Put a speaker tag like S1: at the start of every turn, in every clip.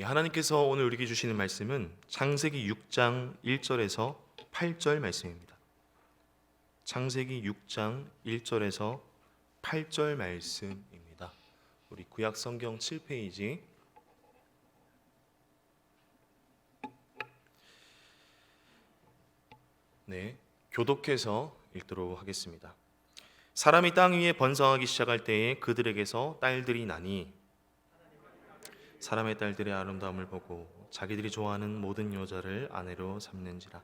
S1: 하나님께서 오늘 우리에게 주시는 말씀은 창세기 6장 1절에서 8절 말씀입니다. 창세기 6장 1절에서 8절 말씀입니다. 우리 구약 성경 7페이지 교독해서 읽도록 하겠습니다. 사람이 땅 위에 번성하기 시작할 때에 그들에게서 딸들이 나니 사람의 딸들의 아름다움을 보고 자기들이 좋아하는 모든 여자를 아내로 삼는지라.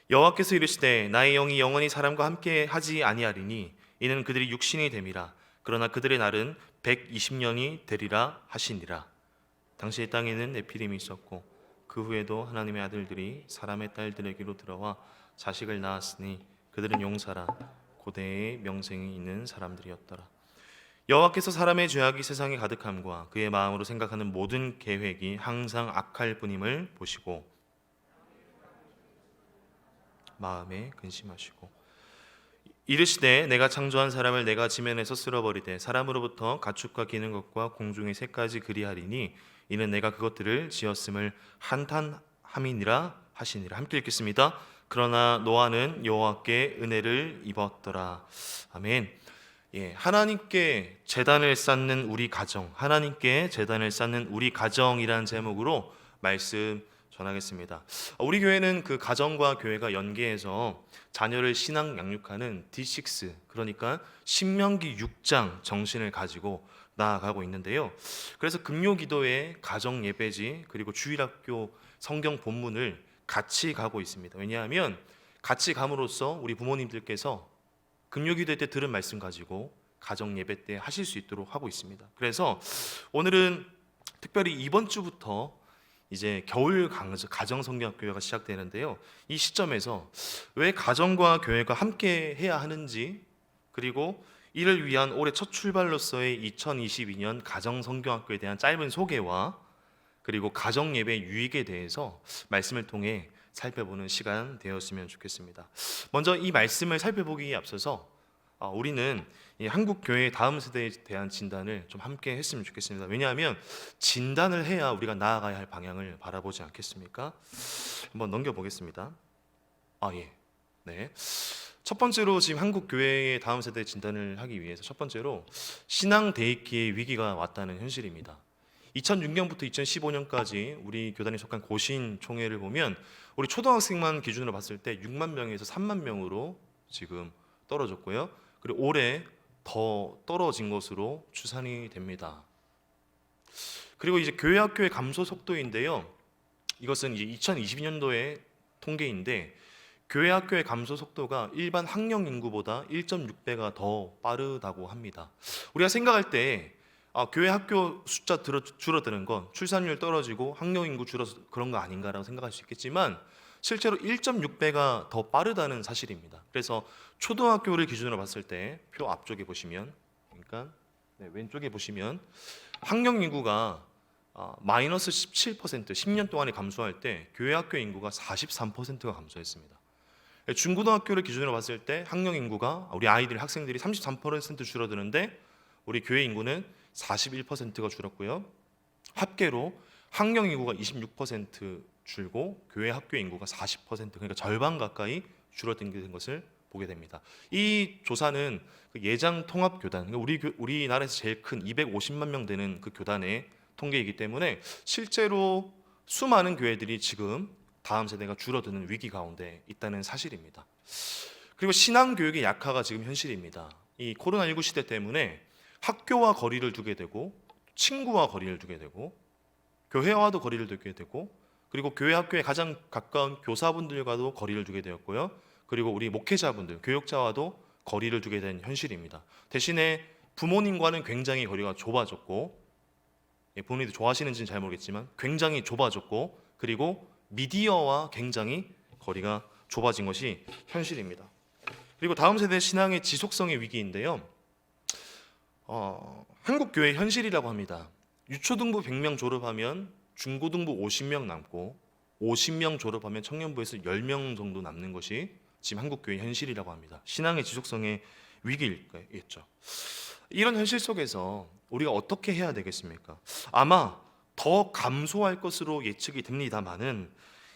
S1: 여호와께서 이르시되 나의 영이 영원히 사람과 함께 하지 아니하리니 이는 그들이 육신이 됨이라. 그러나 그들의 날은 120년이 되리라 하시니라. 당시의 땅에는 네피림이 있었고 그 후에도 하나님의 아들들이 사람의 딸들에게로 들어와 자식을 낳았으니 그들은 용사라 고대의 명성이 있는 사람들이었더라. 여호와께서 사람의 죄악이 세상에 가득함과 그의 마음으로 생각하는 모든 계획이 항상 악할 뿐임을 보시고 마음에 근심하시고 이르시되 내가 창조한 사람을 내가 지면에서 쓸어버리되 사람으로부터 가축과 기는 것과 공중의 새까지 그리하리니 이는 내가 그것들을 지었음을 한탄함이니라 하시니라. 함께 읽겠습니다. 그러나 노아는 여호와께 은혜를 입었더라. 아멘. 하나님께 제단을 쌓는 우리 가정, 하나님께 제단을 쌓는 우리 가정이라는 제목으로 말씀 전하겠습니다. 우리 교회는 그 가정과 교회가 연계해서 자녀를 신앙 양육하는 D6, 그러니까 신명기 6장 정신을 가지고 나아가고 있는데요. 그래서 금요기도회, 가정예배지, 그리고 주일학교 성경 본문을 같이 가고 있습니다. 왜냐하면 같이 감으로써 우리 부모님들께서 금요기도 때 들은 말씀 가지고 가정 예배 때 하실 수 있도록 하고 있습니다. 그래서 오늘은 특별히 이번 주부터 이제 겨울 가정 성경학교회가 시작되는데요. 이 시점에서 왜 가정과 교회가 함께 해야 하는지, 그리고 이를 위한 올해 첫 출발로서의 2022년 가정 성경학교에 대한 짧은 소개와 그리고 가정 예배 유익에 대해서 말씀을 통해 살펴보는 시간 되었으면 좋겠습니다. 먼저 이 말씀을 살펴보기에 앞서서 우리는 이 한국 교회의 다음 세대에 대한 진단을 좀 함께 했으면 좋겠습니다. 왜냐하면 진단을 해야 우리가 나아가야 할 방향을 바라보지 않겠습니까? 한번 넘겨보겠습니다. 첫 번째로 지금 한국 교회의 다음 세대 진단을 하기 위해서 첫 번째로 신앙 대입기의 위기가 왔다는 현실입니다. 2006년부터 2015년까지 우리 교단에 속한 고신 총회를 보면 우리 초등학생만 기준으로 봤을 때 6만 명에서 3만 명으로 지금 떨어졌고요. 그리고 올해 더 떨어진 것으로 추산이 됩니다. 그리고 이제 교회 학교의 감소 속도인데요. 이것은 이제 2022년도의 통계인데 교회 학교의 감소 속도가 일반 학령 인구보다 1.6배가 더 빠르다고 합니다. 우리가 생각할 때 교회 학교 숫자 줄어드는 건 출산율 떨어지고 학령 인구 줄어서 그런 거 아닌가라고 생각할 수 있겠지만 실제로 1.6배가 더 빠르다는 사실입니다. 그래서 초등학교를 기준으로 봤을 때 표 앞쪽에 보시면, 그러니까 왼쪽에 보시면 학령 인구가 마이너스 17%, 10년 동안에 감소할 때 교회 학교 인구가 43%가 감소했습니다. 중고등학교를 기준으로 봤을 때 학령 인구가 우리 아이들 학생들이 33% 줄어드는데 우리 교회 인구는 41%가 줄었고요. 합계로 학령 인구가 26% 줄고 교회 학교 인구가 40%, 그러니까 절반 가까이 줄어든 것을 보게 됩니다. 이 조사는 그 예장 통합 교단, 그러니까 우리나라에서 제일 큰 250만 명 되는 그 교단의 통계이기 때문에 실제로 수많은 교회들이 지금 다음 세대가 줄어드는 위기 가운데 있다는 사실입니다. 그리고 신앙 교육의 약화가 지금 현실입니다. 이 코로나19 시대 때문에 학교와 거리를 두게 되고 친구와 거리를 두게 되고 교회와도 거리를 두게 되고 그리고 교회 학교에 가장 가까운 교사분들과도 거리를 두게 되었고요. 그리고 우리 목회자분들, 교육자와도 거리를 두게 된 현실입니다. 대신에 부모님과는 굉장히 거리가 좁아졌고 부모님도 좋아하시는지는 잘 모르겠지만 굉장히 좁아졌고 그리고 미디어와 굉장히 거리가 좁아진 것이 현실입니다. 그리고 다음 세대 신앙의 지속성의 위기인데요. 한국 교회 현실이라고 합니다. 유초등부 100명 졸업하면 중고등부 50명 남고 50명 졸업하면 청년부에서 10명 정도 남는 것이 지금 한국 교회 현실이라고 합니다. 신앙의 지속성의 위기겠죠. 이런 현실 속에서 우리가 어떻게 해야 되겠습니까? 아마 더 감소할 것으로 예측이 됩니다만은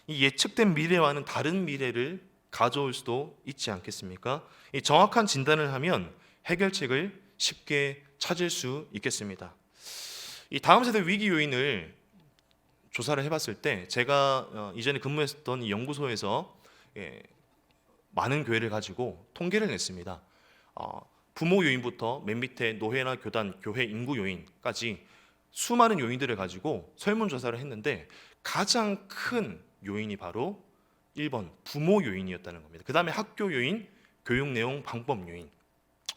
S1: 이 예측된 미래와는 다른 미래를 가져올 수도 있지 않겠습니까? 이 정확한 진단을 하면 해결책을 쉽게 찾을 수 있겠습니다. 이 다음 세대 위기 요인을 조사를 해봤을 때 제가 이전에 근무했었던 이 연구소에서 많은 교회를 가지고 통계를 냈습니다. 부모 요인부터 맨 밑에 노회나 교단, 교회 인구 요인까지 수많은 요인들을 가지고 설문조사를 했는데 가장 큰 요인이 바로 1번 부모 요인이었다는 겁니다. 그 다음에 학교 요인, 교육 내용, 방법 요인.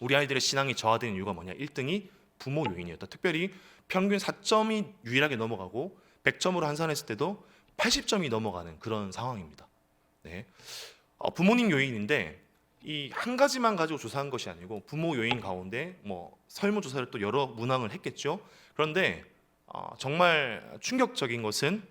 S1: 우리 아이들의 신앙이 저하되는 이유가 뭐냐? 1등이 부모 요인이었다. 특별히 평균 4점이 유일하게 넘어가고 100점으로 환산했을 때도 80점이 넘어가는 그런 상황입니다. 네. 부모님 요인인데 이 한 가지만 가지고 조사한 것이 아니고 부모 요인 가운데 뭐 설문조사를 또 여러 문항을 했겠죠. 그런데 정말 충격적인 것은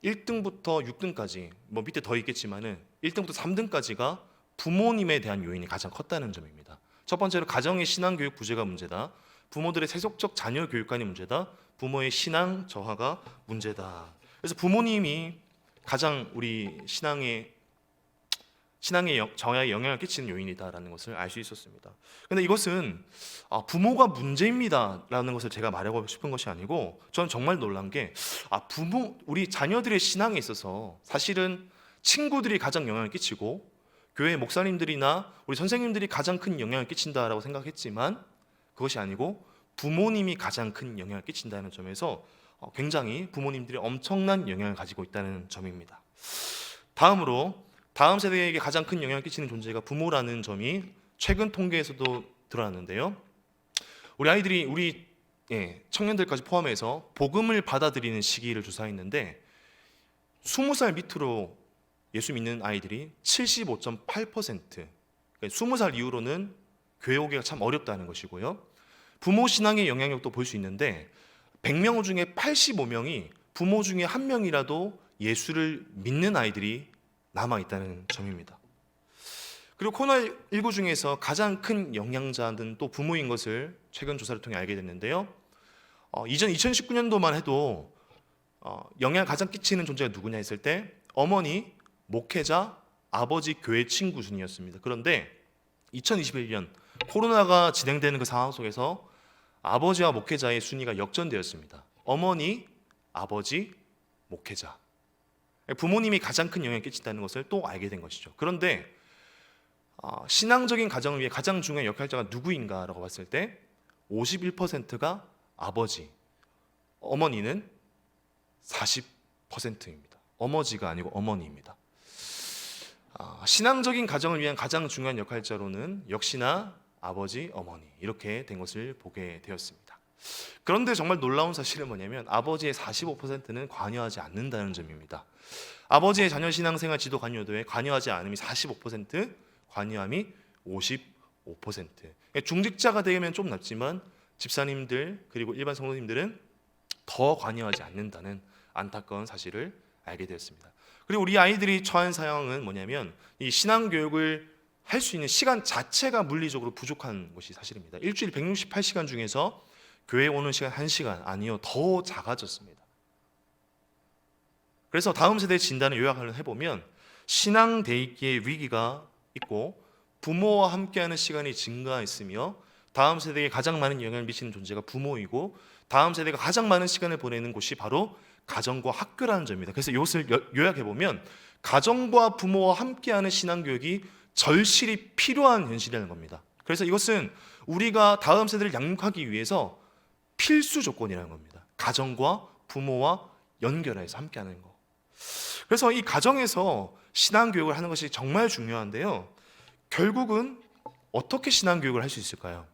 S1: 1등부터 6등까지 뭐 밑에 더 있겠지만은 1등부터 3등까지가 부모님에 대한 요인이 가장 컸다는 점입니다. 첫 번째로 가정의 신앙 교육 부재가 문제다. 부모들의 세속적 자녀 교육관이 문제다. 부모의 신앙 저하가 문제다. 그래서 부모님이 가장 우리 신앙의 정야에 영향을 끼치는 요인이다라는 것을 알 수 있었습니다. 그런데 이것은 부모가 문제입니다라는 것을 제가 말하고 싶은 것이 아니고 저는 정말 놀란 게 우리 자녀들의 신앙에 있어서 사실은 친구들이 가장 영향을 끼치고 교회 목사님들이나 우리 선생님들이 가장 큰 영향을 끼친다라고 생각했지만 그것이 아니고 부모님이 가장 큰 영향을 끼친다는 점에서 굉장히 부모님들이 엄청난 영향을 가지고 있다는 점입니다. 다음으로 다음 세대에게 가장 큰 영향을 끼치는 존재가 부모라는 점이 최근 통계에서도 드러났는데요. 우리 아이들이 우리 청년들까지 포함해서 복음을 받아들이는 시기를 조사했는데 20살 밑으로 예수 믿는 아이들이 75.8%, 그러니까 20살 이후로는 교회 오기가 참 어렵다는 것이고요. 부모 신앙의 영향력도 볼 수 있는데 100명 중에 85명이 부모 중에 한 명이라도 예수를 믿는 아이들이 남아있다는 점입니다. 그리고 코로나19 중에서 가장 큰 영향자는 또 부모인 것을 최근 조사를 통해 알게 됐는데요. 이전 2019년도만 해도 영향을 가장 끼치는 존재가 누구냐 했을 때 어머니, 목회자, 아버지, 교회 친구 순이었습니다. 그런데 2021년 코로나가 진행되는 그 상황 속에서 아버지와 목회자의 순위가 역전되었습니다. 어머니, 아버지, 목회자. 부모님이 가장 큰 영향을 끼친다는 것을 또 알게 된 것이죠. 그런데 신앙적인 가정을 위해 가장 중요한 역할자가 누구인가라고 봤을 때 51%가 아버지, 어머니는 40%입니다. 어머지가 아니고 어머니입니다. 신앙적인 가정을 위한 가장 중요한 역할자로는 역시나 아버지, 어머니 이렇게 된 것을 보게 되었습니다. 그런데 정말 놀라운 사실은 뭐냐면 아버지의 45%는 관여하지 않는다는 점입니다. 아버지의 자녀 신앙생활 지도 관여도에 관여하지 않음이 45%, 관여함이 55%. 중직자가 되면 좀 낫지만 집사님들 그리고 일반 성도님들은 더 관여하지 않는다는 안타까운 사실을 알게 되었습니다. 그리고 우리 아이들이 처한 상황은 뭐냐면 이 신앙 교육을 할 수 있는 시간 자체가 물리적으로 부족한 것이 사실입니다. 일주일 168시간 중에서 교회 오는 시간 1시간 아니요 더 작아졌습니다. 그래서 다음 세대 진단을 요약을 해보면 신앙 대입기의 위기가 있고 부모와 함께하는 시간이 증가했으며 다음 세대에 가장 많은 영향을 미치는 존재가 부모이고 다음 세대가 가장 많은 시간을 보내는 곳이 바로 가정과 학교라는 점입니다. 그래서 이것을 요약해보면 가정과 부모와 함께하는 신앙교육이 절실히 필요한 현실이라는 겁니다. 그래서 이것은 우리가 다음 세대를 양육하기 위해서 필수 조건이라는 겁니다. 가정과 부모와 연결해서 함께하는 거. 그래서 이 가정에서 신앙교육을 하는 것이 정말 중요한데요. 결국은 어떻게 신앙교육을 할 수 있을까요?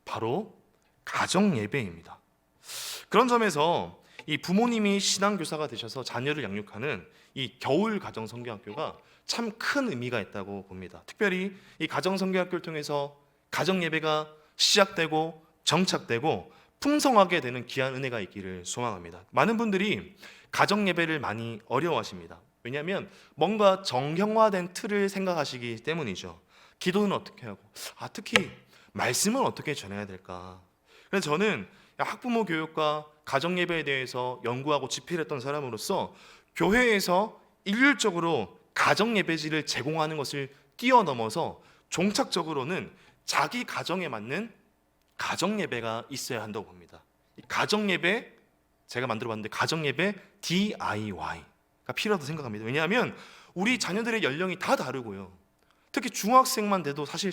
S1: 바로 가정예배입니다. 그런 점에서 이 부모님이 신앙교사가 되셔서 자녀를 양육하는 이 겨울 가정성경학교가 참 큰 의미가 있다고 봅니다. 특별히 이 가정성경학교를 통해서 가정예배가 시작되고 정착되고 풍성하게 되는 귀한 은혜가 있기를 소망합니다. 많은 분들이 가정예배를 많이 어려워하십니다. 왜냐하면 뭔가 정형화된 틀을 생각하시기 때문이죠. 기도는 어떻게 하고 특히 말씀은 어떻게 전해야 될까. 그래서 저는 학부모 교육과 가정 예배에 대해서 연구하고 집필 했던 사람으로서 교회에서 일률적으로 가정 예배지를 제공하는 것을 뛰어넘어서 종착적으로는 자기 가정에 맞는 가정 예배가 있어야 한다고 봅니다. 이 가정 예배, 제가 만들어 봤는데 가정 예배 DIY가 필요하다고 생각합니다. 왜냐하면 우리 자녀들의 연령이 다 다르고요. 특히 중학생만 돼도 사실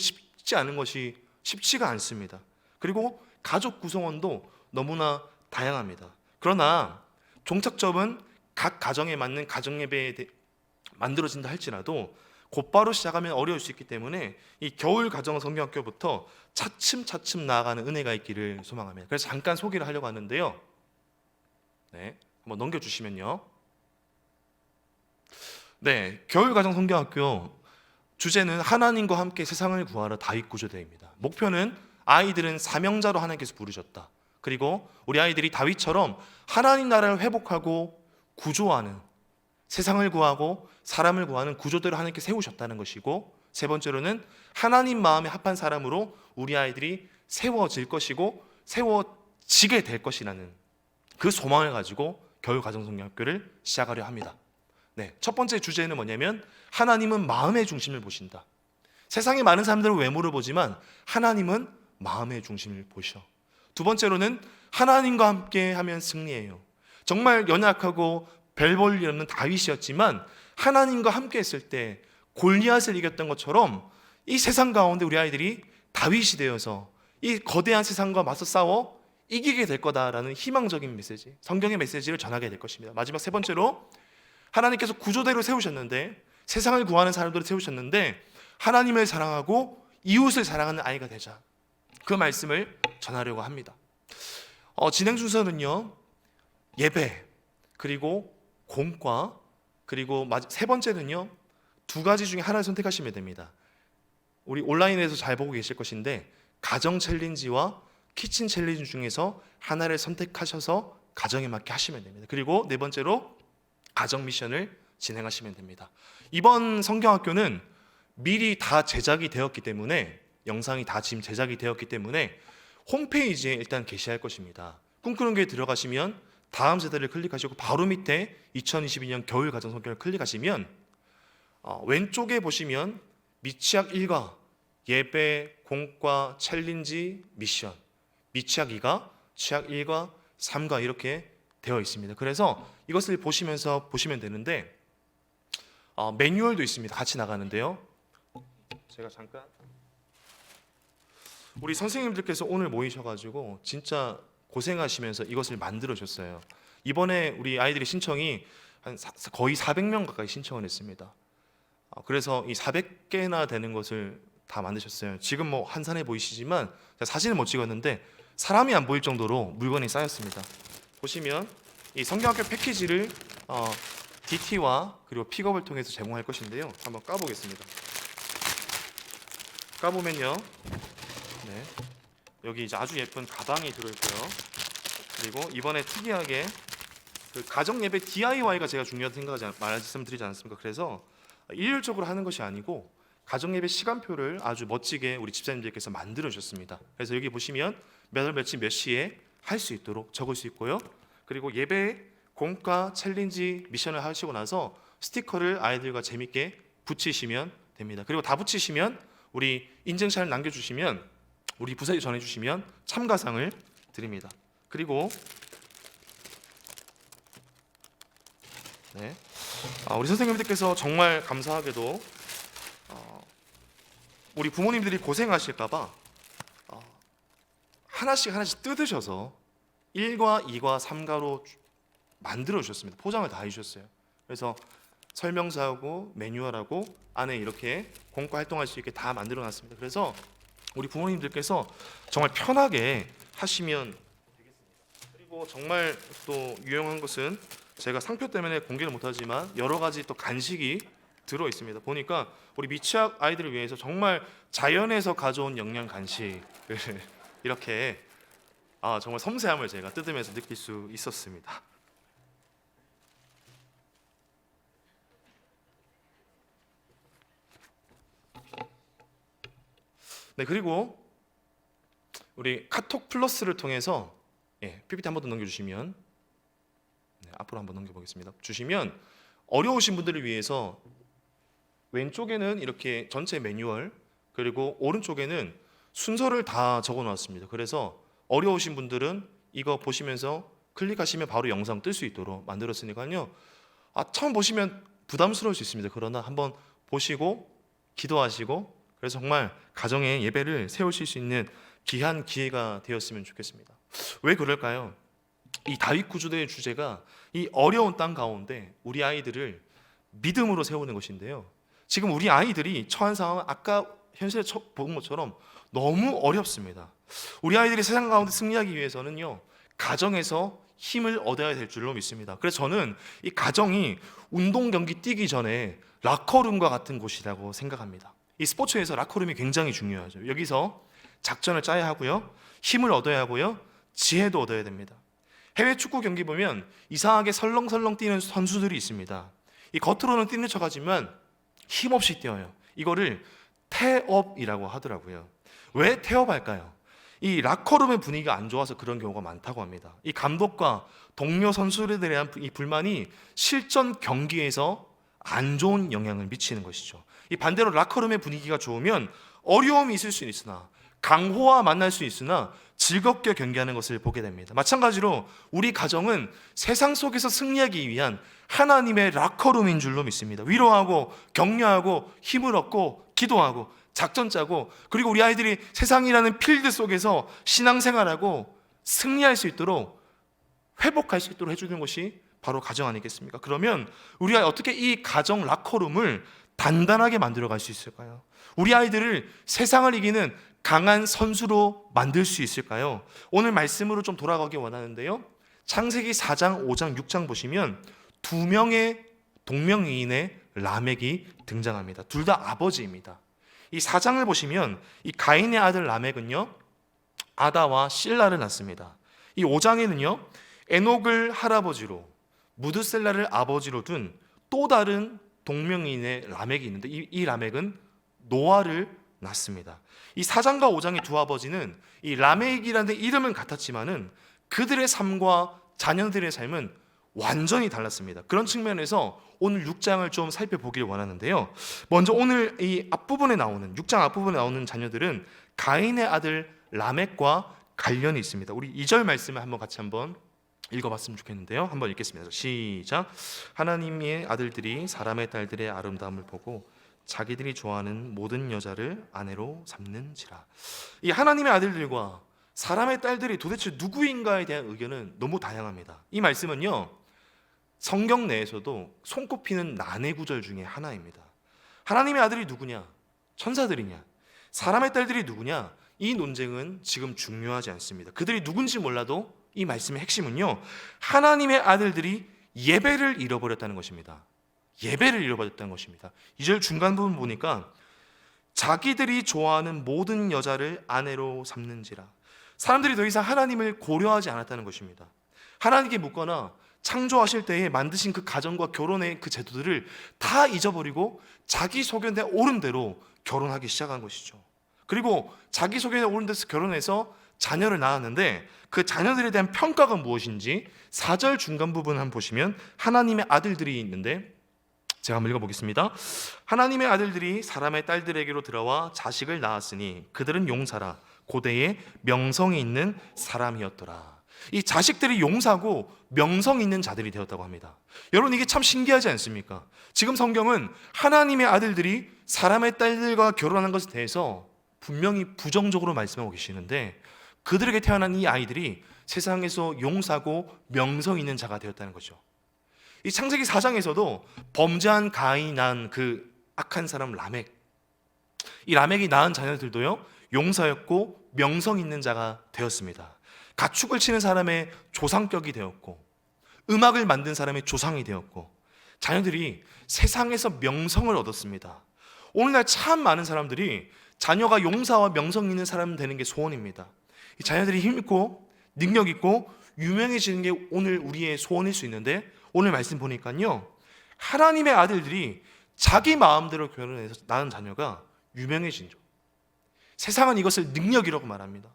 S1: 쉽지가 않습니다. 그리고 가족 구성원도 너무나 다양합니다. 그러나 종착점은 각 가정에 맞는 가정 예배에 만들어진다 할지라도 곧바로 시작하면 어려울 수 있기 때문에 이 겨울 가정 성경학교부터 차츰차츰 나아가는 은혜가 있기를 소망합니다. 그래서 잠깐 소개를 하려고 하는데요. 네, 한번 넘겨주시면요. 네, 겨울 가정 성경학교 주제는 하나님과 함께 세상을 구하라 다윗 구조대입니다. 목표는 아이들은 사명자로 하나님께서 부르셨다. 그리고 우리 아이들이 다윗처럼 하나님 나라를 회복하고 구조하는, 세상을 구하고 사람을 구하는 구조대로 하나님께 세우셨다는 것이고, 세 번째로는 하나님 마음에 합한 사람으로 우리 아이들이 세워질 것이고 세워지게 될 것이라는 그 소망을 가지고 겨울 가정성경학교를 시작하려 합니다. 네, 첫 번째 주제는 뭐냐면 하나님은 마음의 중심을 보신다. 세상에 많은 사람들은 외모를 보지만 하나님은 마음의 중심을 보셔. 두 번째로는 하나님과 함께 하면 승리해요. 정말 연약하고 별 볼 일 없는 다윗이었지만 하나님과 함께 했을 때 골리앗을 이겼던 것처럼 이 세상 가운데 우리 아이들이 다윗이 되어서 이 거대한 세상과 맞서 싸워 이기게 될 거다라는 희망적인 메시지, 성경의 메시지를 전하게 될 것입니다. 마지막 세 번째로 하나님께서 구조대로 세우셨는데, 세상을 구하는 사람들을 세우셨는데 하나님을 사랑하고 이웃을 사랑하는 아이가 되자, 그 말씀을 전하려고 합니다. 진행 순서는요, 예배, 그리고 공과, 그리고 세 번째는요, 두 가지 중에 하나를 선택하시면 됩니다. 우리 온라인에서 잘 보고 계실 것인데 가정 챌린지와 키친 챌린지 중에서 하나를 선택하셔서 가정에 맞게 하시면 됩니다. 그리고 네 번째로 가정 미션을 진행하시면 됩니다. 이번 성경학교는 미리 다 제작이 되었기 때문에, 영상이 다 지금 제작이 되었기 때문에 홈페이지에 일단 게시할 것입니다. 꿈꾸는 교회 들어가시면 다음 세대를 클릭하시고 바로 밑에 2022년 겨울 가정 성경을 클릭하시면 왼쪽에 보시면 미취학 1과 예배, 공과, 챌린지, 미션, 미취학 2가, 취학 1과, 3과 이렇게 되어 있습니다. 그래서 이것을 보시면서 보시면 되는데 매뉴얼도 있습니다. 같이 나가는데요. 제가 잠깐, 우리 선생님들께서 오늘 모이셔가지고 진짜 고생하시면서 이것을 만들어줬어요. 이번에 우리 아이들의 신청이 거의 400명 가까이 신청을 했습니다. 그래서 이 400개나 되는 것을 다 만드셨어요. 지금 뭐 한산해 보이시지만 제가 사진을 못 찍었는데 사람이 안 보일 정도로 물건이 쌓였습니다. 보시면 이 성경학교 패키지를 DT와 그리고 픽업을 통해서 제공할 것인데요. 한번 까보겠습니다. 까보면요, 네, 여기 이제 아주 예쁜 가방이 들어있고요. 그리고 이번에 특이하게 그 가정 예배 DIY가 제가 중요하다고 말씀드리지 않았습니까? 그래서 일률적으로 하는 것이 아니고 가정 예배 시간표를 아주 멋지게 우리 집사님들께서 만들어 주셨습니다. 그래서 여기 보시면 몇 월 며칠 몇 시에 할 수 있도록 적을 수 있고요. 그리고 예배, 공과, 챌린지, 미션을 하시고 나서 스티커를 아이들과 재밌게 붙이시면 됩니다. 그리고 다 붙이시면 우리 인증샷을 남겨주시면 우리 부서에 전해주시면 참가상을 드립니다. 그리고 네, 우리 선생님들께서 정말 감사하게도 우리 부모님들이 고생하실까봐 하나씩 뜯으셔서 1과 2과 3가로 만들어 주셨습니다. 포장을 다 해주셨어요. 그래서 설명서하고 매뉴얼하고 안에 이렇게 공과 활동할 수 있게 다 만들어 놨습니다. 그래서 우리 부모님들께서 정말 편하게 하시면 되겠습니다. 그리고 정말 또 유용한 것은 제가 상표 때문에 공개를 못하지만 여러 가지 또 간식이 들어 있습니다. 보니까 우리 미취학 아이들을 위해서 정말 자연에서 가져온 영양 간식을 이렇게 정말 섬세함을 제가 뜯으면서 느낄 수 있었습니다. 네, 그리고 우리 카톡 플러스를 통해서 PPT 한 번 더 넘겨주시면, 앞으로 한번 넘겨보겠습니다. 주시면 어려우신 분들을 위해서 왼쪽에는 이렇게 전체 매뉴얼, 그리고 오른쪽에는 순서를 다 적어놨습니다. 그래서 어려우신 분들은 이거 보시면서 클릭하시면 바로 영상 뜰 수 있도록 만들었으니까요. 처음 보시면 부담스러울 수 있습니다. 그러나 한번 보시고 기도하시고, 그래서 정말 가정에 예배를 세우실 수 있는 귀한 기회가 되었으면 좋겠습니다. 왜 그럴까요? 이 다윗 구주대의 주제가 이 어려운 땅 가운데 우리 아이들을 믿음으로 세우는 것인데요. 지금 우리 아이들이 처한 상황은 아까 현실에 본 것처럼 너무 어렵습니다. 우리 아이들이 세상 가운데 승리하기 위해서는요, 가정에서 힘을 얻어야 될 줄로 믿습니다. 그래서 저는 이 가정이 운동 경기 뛰기 전에 라커룸과 같은 곳이라고 생각합니다. 이 스포츠에서 라커룸이 굉장히 중요하죠. 여기서 작전을 짜야 하고요, 힘을 얻어야 하고요, 지혜도 얻어야 됩니다. 해외 축구 경기 보면 이상하게 설렁설렁 뛰는 선수들이 있습니다. 이 겉으로는 뛰는 척하지만 힘없이 뛰어요. 이거를 태업이라고 하더라고요. 왜 태업할까요? 이 라커룸의 분위기가 안 좋아서 그런 경우가 많다고 합니다. 이 감독과 동료 선수들에 대한 이 불만이 실전 경기에서 안 좋은 영향을 미치는 것이죠. 이 반대로 라커룸의 분위기가 좋으면 어려움이 있을 수 있으나, 강호와 만날 수 있으나 즐겁게 경기하는 것을 보게 됩니다. 마찬가지로 우리 가정은 세상 속에서 승리하기 위한 하나님의 라커룸인 줄로 믿습니다. 위로하고 격려하고 힘을 얻고 기도하고 작전 짜고, 그리고 우리 아이들이 세상이라는 필드 속에서 신앙생활하고 승리할 수 있도록, 회복할 수 있도록 해주는 것이 바로 가정 아니겠습니까? 그러면 우리 아이 어떻게 이 가정 라커룸을 단단하게 만들어갈 수 있을까요? 우리 아이들을 세상을 이기는 강한 선수로 만들 수 있을까요? 오늘 말씀으로 좀 돌아가기 원하는데요, 창세기 4장, 5장, 6장 보시면 두 명의 동명이인의 라멕이 등장합니다. 둘 다 아버지입니다. 이 4장을 보시면 이 가인의 아들 라멕은요, 아다와 실라를 낳습니다. 이 5장에는요, 에녹을 할아버지로, 무드셀라를 아버지로 둔 또 다른 동명이인의 라멕이 있는데, 이 라멕은 노아를 낳습니다. 이 4장과 5장의 두 아버지는 이 라멕이라는 이름은 같았지만은 그들의 삶과 자녀들의 삶은 완전히 달랐습니다. 그런 측면에서 오늘 6장을 좀 살펴보길 원하는데요, 먼저 오늘 이 앞부분에 나오는 6장 앞부분에 나오는 자녀들은 가인의 아들 라멕과 관련이 있습니다. 우리 2절 말씀을 한번 같이 한번 읽어봤으면 좋겠는데요, 한번 읽겠습니다. 시작. 하나님의 아들들이 사람의 딸들의 아름다움을 보고 자기들이 좋아하는 모든 여자를 아내로 삼는지라. 이 하나님의 아들들과 사람의 딸들이 도대체 누구인가에 대한 의견은 너무 다양합니다. 이 말씀은요, 성경 내에서도 손꼽히는 난해 구절 중에 하나입니다. 하나님의 아들이 누구냐? 천사들이냐? 사람의 딸들이 누구냐? 이 논쟁은 지금 중요하지 않습니다. 그들이 누군지 몰라도 이 말씀의 핵심은요, 하나님의 아들들이 예배를 잃어버렸다는 것입니다. 예배를 잃어버렸다는 것입니다. 2절 중간 부분 보니까 자기들이 좋아하는 모든 여자를 아내로 삼는지라. 사람들이 더 이상 하나님을 고려하지 않았다는 것입니다. 하나님께 묻거나 창조하실 때에 만드신 그 가정과 결혼의 그 제도들을 다 잊어버리고 자기 소견에 오른 대로 결혼하기 시작한 것이죠. 그리고 자기 소견에 오른 데서 결혼해서 자녀를 낳았는데, 그 자녀들에 대한 평가가 무엇인지 4절 중간 부분 한번 보시면 하나님의 아들들이 있는데, 제가 한번 읽어보겠습니다. 하나님의 아들들이 사람의 딸들에게로 들어와 자식을 낳았으니 그들은 용사라, 고대에 명성이 있는 사람이었더라. 이 자식들이 용사고 명성 있는 자들이 되었다고 합니다. 여러분, 이게 참 신기하지 않습니까? 지금 성경은 하나님의 아들들이 사람의 딸들과 결혼하는 것에 대해서 분명히 부정적으로 말씀하고 계시는데, 그들에게 태어난 이 아이들이 세상에서 용사고 명성 있는 자가 되었다는 거죠. 이 창세기 4장에서도 범죄한 가인이 낳은 그 악한 사람 라멕, 이 라멕이 낳은 자녀들도요, 용사였고 명성 있는 자가 되었습니다. 가축을 치는 사람의 조상격이 되었고, 음악을 만든 사람의 조상이 되었고, 자녀들이 세상에서 명성을 얻었습니다. 오늘날 참 많은 사람들이 자녀가 용사와 명성 있는 사람 되는 게 소원입니다. 이 자녀들이 힘있고 능력 있고 유명해지는 게 오늘 우리의 소원일 수 있는데, 오늘 말씀 보니까요, 하나님의 아들들이 자기 마음대로 결혼해서 낳은 자녀가 유명해진 죠. 세상은 이것을 능력이라고 말합니다.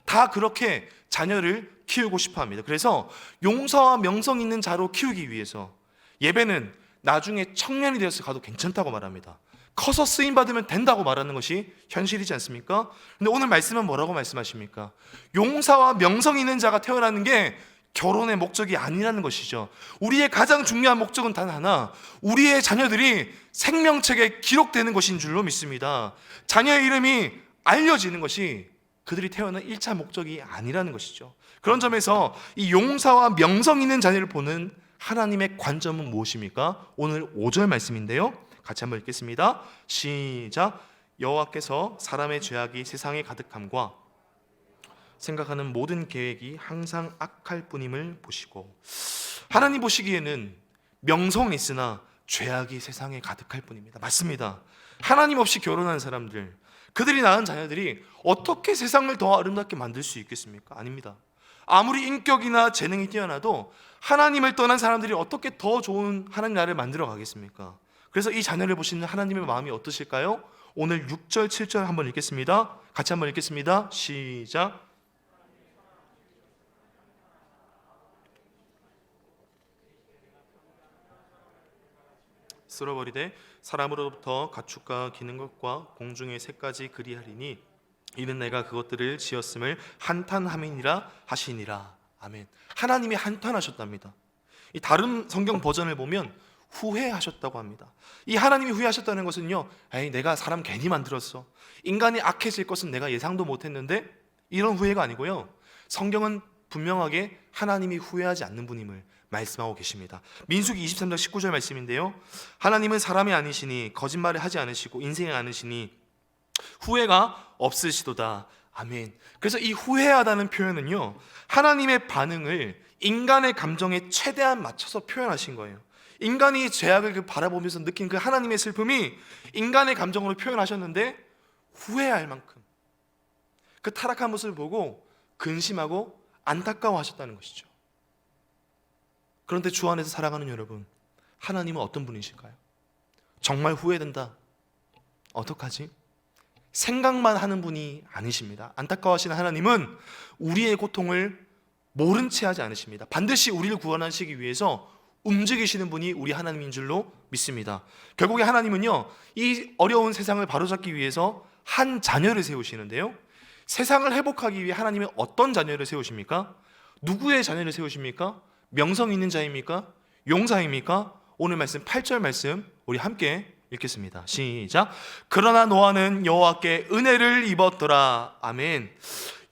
S1: 다 그렇게 자녀를 키우고 싶어 합니다. 그래서 용사와 명성 있는 자로 키우기 위해서 예배는 나중에 청년이 되어서 가도 괜찮다고 말합니다. 커서 쓰임 받으면 된다고 말하는 것이 현실이지 않습니까? 근데 오늘 말씀은 뭐라고 말씀하십니까? 용사와 명성 있는 자가 태어나는 게 결혼의 목적이 아니라는 것이죠. 우리의 가장 중요한 목적은 단 하나, 우리의 자녀들이 생명책에 기록되는 것인 줄로 믿습니다. 자녀의 이름이 알려지는 것이 그들이 태어난 1차 목적이 아니라는 것이죠. 그런 점에서 이 용사와 명성 있는 자녀를 보는 하나님의 관점은 무엇입니까? 오늘 5절 말씀인데요, 같이 한번 읽겠습니다. 시작. 여호와께서 사람의 죄악이 세상에 가득함과 생각하는 모든 계획이 항상 악할 뿐임을 보시고, 하나님 보시기에는 명성은 있으나 죄악이 세상에 가득할 뿐입니다. 맞습니다. 하나님 없이 결혼한 사람들, 그들이 낳은 자녀들이 어떻게 세상을 더 아름답게 만들 수 있겠습니까? 아닙니다. 아무리 인격이나 재능이 뛰어나도 하나님을 떠난 사람들이 어떻게 더 좋은 하나님 나라를 만들어 가겠습니까? 그래서 이 자녀를 보시는 하나님의 마음이 어떠실까요? 오늘 6절, 7절 한번 읽겠습니다. 같이 한번 읽겠습니다. 시작. 쓸어버리되 사람으로부터 가축과 기는 것과 공중의 새까지 그리하리니 이는 내가 그것들을 지었음을 한탄함이니라 하시니라. 아멘. 하나님이 한탄하셨답니다. 이 다른 성경 버전을 보면 후회하셨다고 합니다. 이 하나님이 후회하셨다는 것은요, 에이 내가 사람 괜히 만들었어, 인간이 악해질 것은 내가 예상도 못했는데, 이런 후회가 아니고요, 성경은 분명하게 하나님이 후회하지 않는 분임을 말씀하고 계십니다. 민수기 23장 19절 말씀인데요, 하나님은 사람이 아니시니 거짓말을 하지 않으시고 인생이 아니시니 후회가 없으시도다. 아멘. 그래서 이 후회하다는 표현은요, 하나님의 반응을 인간의 감정에 최대한 맞춰서 표현하신 거예요. 인간이 죄악을 바라보면서 느낀 그 하나님의 슬픔이 인간의 감정으로 표현하셨는데, 후회할 만큼 그 타락한 모습을 보고 근심하고 안타까워하셨다는 것이죠. 그런데 주 안에서 살아가는 여러분, 하나님은 어떤 분이실까요? 정말 후회된다, 어떡하지? 생각만 하는 분이 아니십니다. 안타까워하시는 하나님은 우리의 고통을 모른 채 하지 않으십니다. 반드시 우리를 구원하시기 위해서 움직이시는 분이 우리 하나님인 줄로 믿습니다. 결국에 하나님은요, 이 어려운 세상을 바로잡기 위해서 한 자녀를 세우시는데요, 세상을 회복하기 위해 하나님은 어떤 자녀를 세우십니까? 누구의 자녀를 세우십니까? 명성 있는 자입니까? 용사입니까? 오늘 말씀 8절 말씀 우리 함께 읽겠습니다. 시작. 그러나 노아는 여호와께 은혜를 입었더라. 아멘.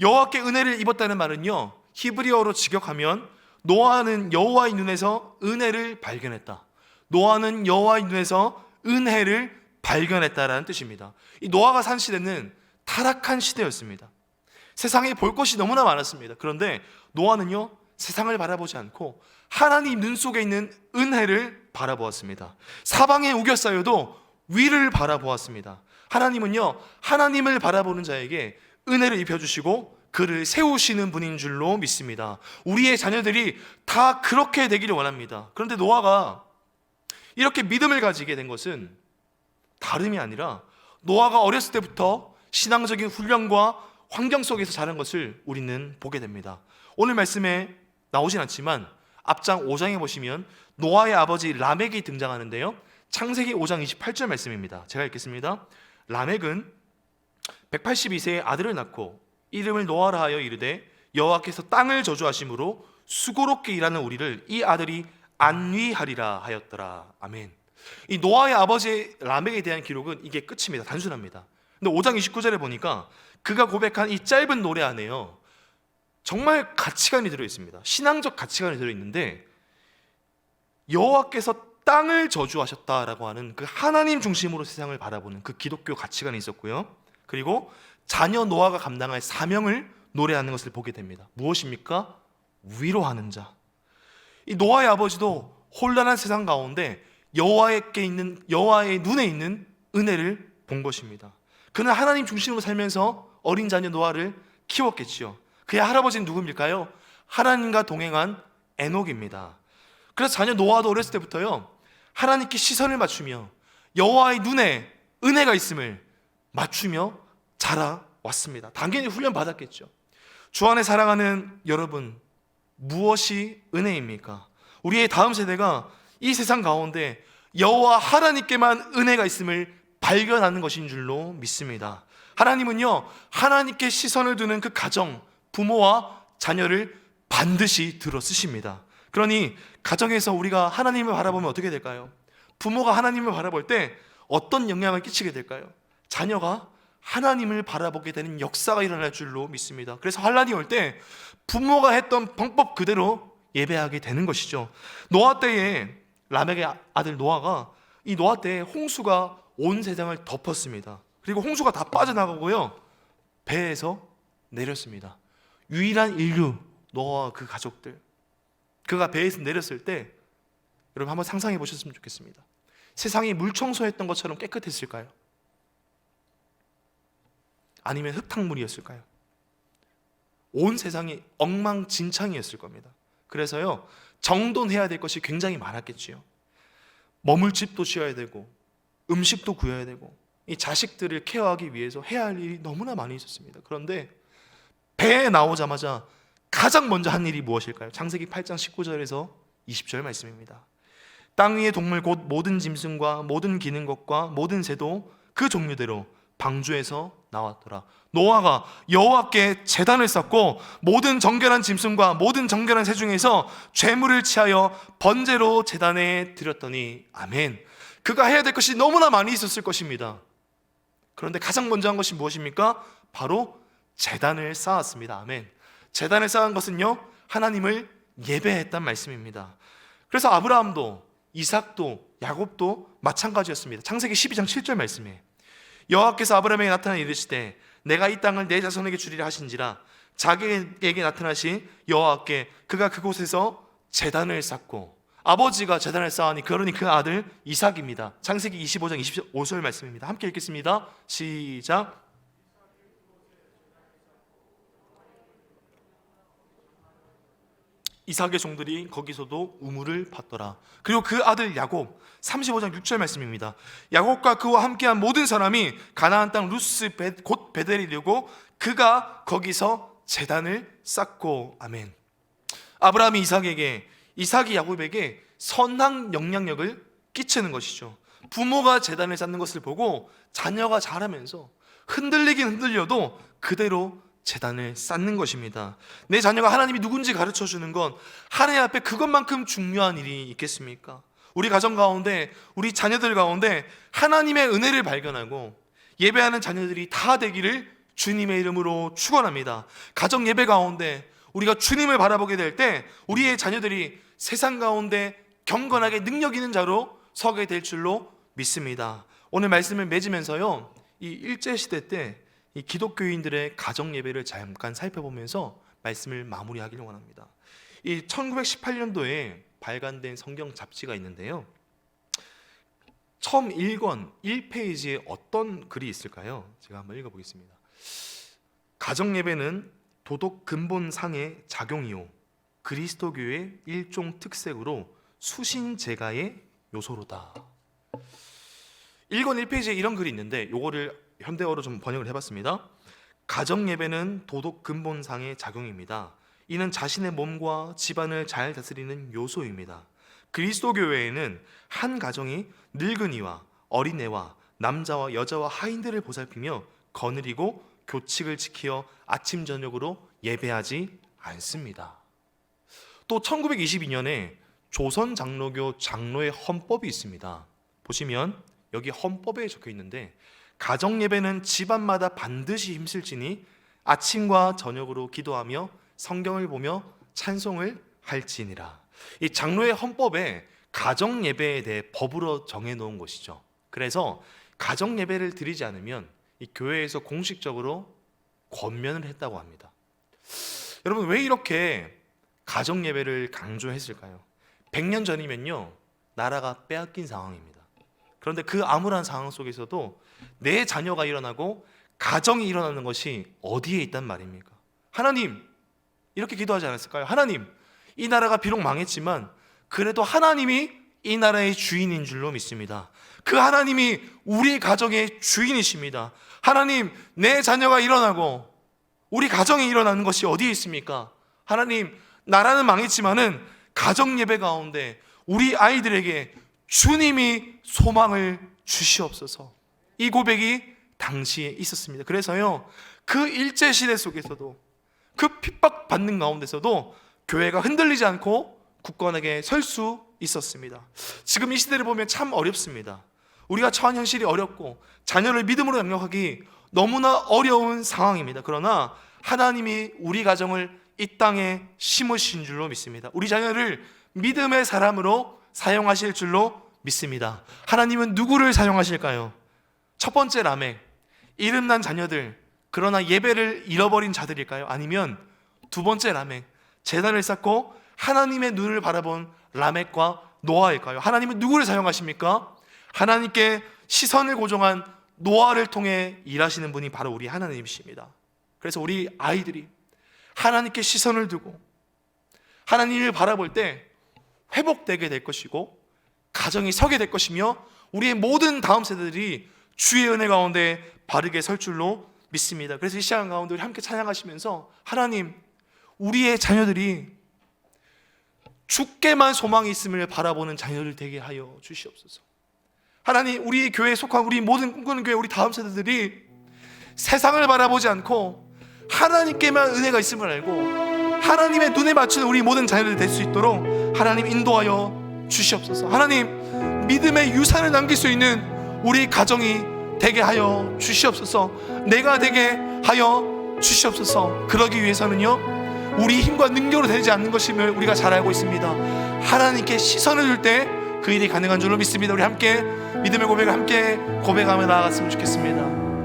S1: 여호와께 은혜를 입었다는 말은요, 히브리어로 직역하면 노아는 여호와의 눈에서 은혜를 발견했다, 노아는 여호와의 눈에서 은혜를 발견했다라는 뜻입니다. 이 노아가 산 시대는 타락한 시대였습니다. 세상에 볼 것이 너무나 많았습니다. 그런데 노아는요, 세상을 바라보지 않고 하나님 눈 속에 있는 은혜를 바라보았습니다. 사방에 우겨싸여도 위를 바라보았습니다. 하나님은요, 하나님을 바라보는 자에게 은혜를 입혀주시고 그를 세우시는 분인 줄로 믿습니다. 우리의 자녀들이 다 그렇게 되기를 원합니다. 그런데 노아가 이렇게 믿음을 가지게 된 것은 다름이 아니라 노아가 어렸을 때부터 신앙적인 훈련과 환경 속에서 자란 것을 우리는 보게 됩니다. 오늘 말씀에 나오진 않지만 앞장 5장에 보시면 노아의 아버지 라멕이 등장하는데요, 창세기 5장 28절 말씀입니다. 제가 읽겠습니다. 라멕은 182세의 아들을 낳고 이름을 노아라 하여 이르되 여호와께서 땅을 저주하심으로 수고롭게 일하는 우리를 이 아들이 안위하리라 하였더라. 아멘. 이 노아의 아버지 라멕에 대한 기록은 이게 끝입니다. 단순합니다. 근데 5장 29절에 보니까 그가 고백한 이 짧은 노래 안에요, 정말 가치관이 들어있습니다. 신앙적 가치관이 들어있는데, 여호와께서 땅을 저주하셨다라고 하는 그 하나님 중심으로 세상을 바라보는 그 기독교 가치관이 있었고요, 그리고 자녀 노아가 감당할 사명을 노래하는 것을 보게 됩니다. 무엇입니까? 위로하는 자. 이 노아의 아버지도 혼란한 세상 가운데 여호와의 눈에 있는 은혜를 본 것입니다. 그는 하나님 중심으로 살면서 어린 자녀 노아를 키웠겠지요. 그의 할아버지는 누구입니까요? 하나님과 동행한 에녹입니다. 그래서 자녀 노아도 어렸을 때부터요, 하나님께 시선을 맞추며 여호와의 눈에 은혜가 있음을 맞추며 자라왔습니다. 당연히 훈련 받았겠죠.
S2: 주 안에 사랑하는 여러분, 무엇이 은혜입니까? 우리의 다음 세대가 이 세상 가운데 여호와 하나님께만 은혜가 있음을 발견하는 것인 줄로 믿습니다. 하나님은요, 하나님께 시선을 두는 그 가정, 부모와 자녀를 반드시 들어 쓰십니다. 그러니 가정에서 우리가 하나님을 바라보면 어떻게 될까요? 부모가 하나님을 바라볼 때 어떤 영향을 끼치게 될까요? 자녀가 하나님을 바라보게 되는 역사가 일어날 줄로 믿습니다. 그래서 환란이 올 때 부모가 했던 방법 그대로 예배하게 되는 것이죠. 노아 때에 라멕의 아들 노아가, 이 노아 때에 홍수가 온 세상을 덮었습니다. 그리고 홍수가 다 빠져나가고요, 배에서 내렸습니다. 유일한 인류 노아와 그 가족들, 그가 배에서 내렸을 때 여러분 한번 상상해 보셨으면 좋겠습니다. 세상이 물 청소했던 것처럼 깨끗했을까요? 아니면 흙탕물이었을까요? 온 세상이 엉망진창이었을 겁니다. 그래서요, 정돈해야 될 것이 굉장히 많았겠지요. 머물 집도 지어야 되고 음식도 구해야 되고 이 자식들을 케어하기 위해서 해야 할 일이 너무나 많이 있었습니다. 그런데 배에 나오자마자 가장 먼저 한 일이 무엇일까요? 창세기 8장 19절에서 20절 말씀입니다. 땅 위의 동물 곧 모든 짐승과 모든 기는 것과 모든 새도 그 종류대로 방주에서 나왔더라. 노아가 여호와께 제단을 쌓고 모든 정결한 짐승과 모든 정결한 새 중에서 죄물을 취하여 번제로 제단에 드렸더니 아멘. 그가 해야 될 것이 너무나 많이 있었을 것입니다. 그런데 가장 먼저 한 것이 무엇입니까? 바로 제단을 쌓았습니다. 아멘. 제단을 쌓은 것은요, 하나님을 예배했단 말씀입니다. 그래서 아브라함도 이삭도 야곱도 마찬가지였습니다. 창세기 12장 7절 말씀에 여호와께서 아브라함에게 나타나 이르시되 내가 이 땅을 내 자손에게 주리라 하신지라 자기에게 나타나신 여호와께 그가 그곳에서 제단을 쌓고, 아버지가 제단을 쌓으니 그러니 그 아들 이삭입니다. 창세기 25장 25절 말씀입니다. 함께 읽겠습니다. 시작. 이삭의 종들이 거기서도 우물을 팠더라. 그리고 그 아들 야곱, 35장 6절 말씀입니다. 야곱과 그와 함께한 모든 사람이 가나안 땅 루스 곧 베델에 이르고 그가 거기서 제단을 쌓고 아멘. 아브라함이 이삭에게, 이삭이 야곱에게 선한 영향력을 끼치는 것이죠. 부모가 제단을 쌓는 것을 보고 자녀가 자라면서 흔들리긴 흔들려도 그대로 제단을 쌓는 것입니다. 내 자녀가 하나님이 누군지 가르쳐 주는 건 하나님 앞에 그것만큼 중요한 일이 있겠습니까? 우리 가정 가운데, 우리 자녀들 가운데 하나님의 은혜를 발견하고 예배하는 자녀들이 다 되기를 주님의 이름으로 축원합니다. 가정 예배 가운데 우리가 주님을 바라보게 될 때 우리의 자녀들이 세상 가운데 경건하게 능력 있는 자로 서게 될 줄로 믿습니다. 오늘 말씀을 맺으면서요, 이 일제시대 때 이 기독교인들의 가정 예배를 잠깐 살펴보면서 말씀을 마무리하기를 원합니다. 이 1918년도에 발간된 성경 잡지가 있는데요, 처음 1권 1페이지에 어떤 글이 있을까요? 제가 한번 읽어보겠습니다. 가정 예배는 도덕 근본상의 작용이요 그리스도교의 일종 특색으로 수신제가의 요소로다. 1권 1페이지에 이런 글이 있는데 요거를 현대어로 좀 번역을 해봤습니다. 가정 예배는 도덕 근본상의 작용입니다. 이는 자신의 몸과 집안을 잘 다스리는 요소입니다. 그리스도 교회에는 한 가정이 늙은이와 어린애와 남자와 여자와 하인들을 보살피며 거느리고 교칙을 지키어 아침 저녁으로 예배하지 않습니다. 또 1922년에 조선 장로교 장로의 헌법이 있습니다. 보시면 여기 헌법에 적혀 있는데 가정 예배는 집안마다 반드시 힘쓸지니 아침과 저녁으로 기도하며 성경을 보며 찬송을 할지니라. 이 장로의 헌법에 가정 예배에 대해 법으로 정해 놓은 것이죠. 그래서 가정 예배를 드리지 않으면 이 교회에서 공식적으로 권면을 했다고 합니다. 여러분, 왜 이렇게 가정 예배를 강조했을까요? 100년 전이면요, 나라가 빼앗긴 상황입니다. 그런데 그 암울한 상황 속에서도 내 자녀가 일어나고 가정이 일어나는 것이 어디에 있단 말입니까? 하나님, 이렇게 기도하지 않았을까요? 하나님, 이 나라가 비록 망했지만 그래도 하나님이 이 나라의 주인인 줄로 믿습니다. 그 하나님이 우리 가정의 주인이십니다. 하나님, 내 자녀가 일어나고 우리 가정에 일어나는 것이 어디에 있습니까? 하나님, 나라는 망했지만은 가정 예배 가운데 우리 아이들에게 주님이 소망을 주시옵소서. 이 고백이 당시에 있었습니다. 그래서요, 그 일제 시대 속에서도, 그 핍박받는 가운데서도 교회가 흔들리지 않고 굳건하게 설 수 있었습니다. 지금 이 시대를 보면 참 어렵습니다. 우리가 처한 현실이 어렵고 자녀를 믿음으로 양육하기 너무나 어려운 상황입니다. 그러나 하나님이 우리 가정을 이 땅에 심으신 줄로 믿습니다. 우리 자녀를 믿음의 사람으로 사용하실 줄로 믿습니다. 하나님은 누구를 사용하실까요? 첫 번째 라멕, 이름난 자녀들, 그러나 예배를 잃어버린 자들일까요? 아니면 두 번째 라멕, 제단을 쌓고 하나님의 눈을 바라본 라멕과 노아일까요? 하나님은 누구를 사용하십니까? 하나님께 시선을 고정한 노아를 통해 일하시는 분이 바로 우리 하나님이십니다. 그래서 우리 아이들이 하나님께 시선을 두고 하나님을 바라볼 때 회복되게 될 것이고 가정이 서게 될 것이며 우리의 모든 다음 세대들이 주의 은혜 가운데 바르게 설 줄로 믿습니다. 그래서 이 시간 가운데 우리 함께 찬양하시면서 하나님, 우리의 자녀들이 주께만 소망이 있음을 바라보는 자녀들 되게 하여 주시옵소서. 하나님, 우리 교회에 속한 우리 모든 꿈꾸는 교회 우리 다음 세대들이 세상을 바라보지 않고 하나님께만 은혜가 있음을 알고 하나님의 눈에 맞추는 우리 모든 자녀들 될 수 있도록 하나님 인도하여 주시옵소서. 하나님, 믿음의 유산을 남길 수 있는 우리 가정이 되게 하여 주시옵소서. 내가 되게 하여 주시옵소서. 그러기 위해서는요, 우리 힘과 능력으로 되지 않는 것임을 우리가 잘 알고 있습니다. 하나님께 시선을 둘 때 그 일이 가능한 줄로 믿습니다. 우리 함께 믿음의 고백을 함께 고백하며 나아갔으면 좋겠습니다.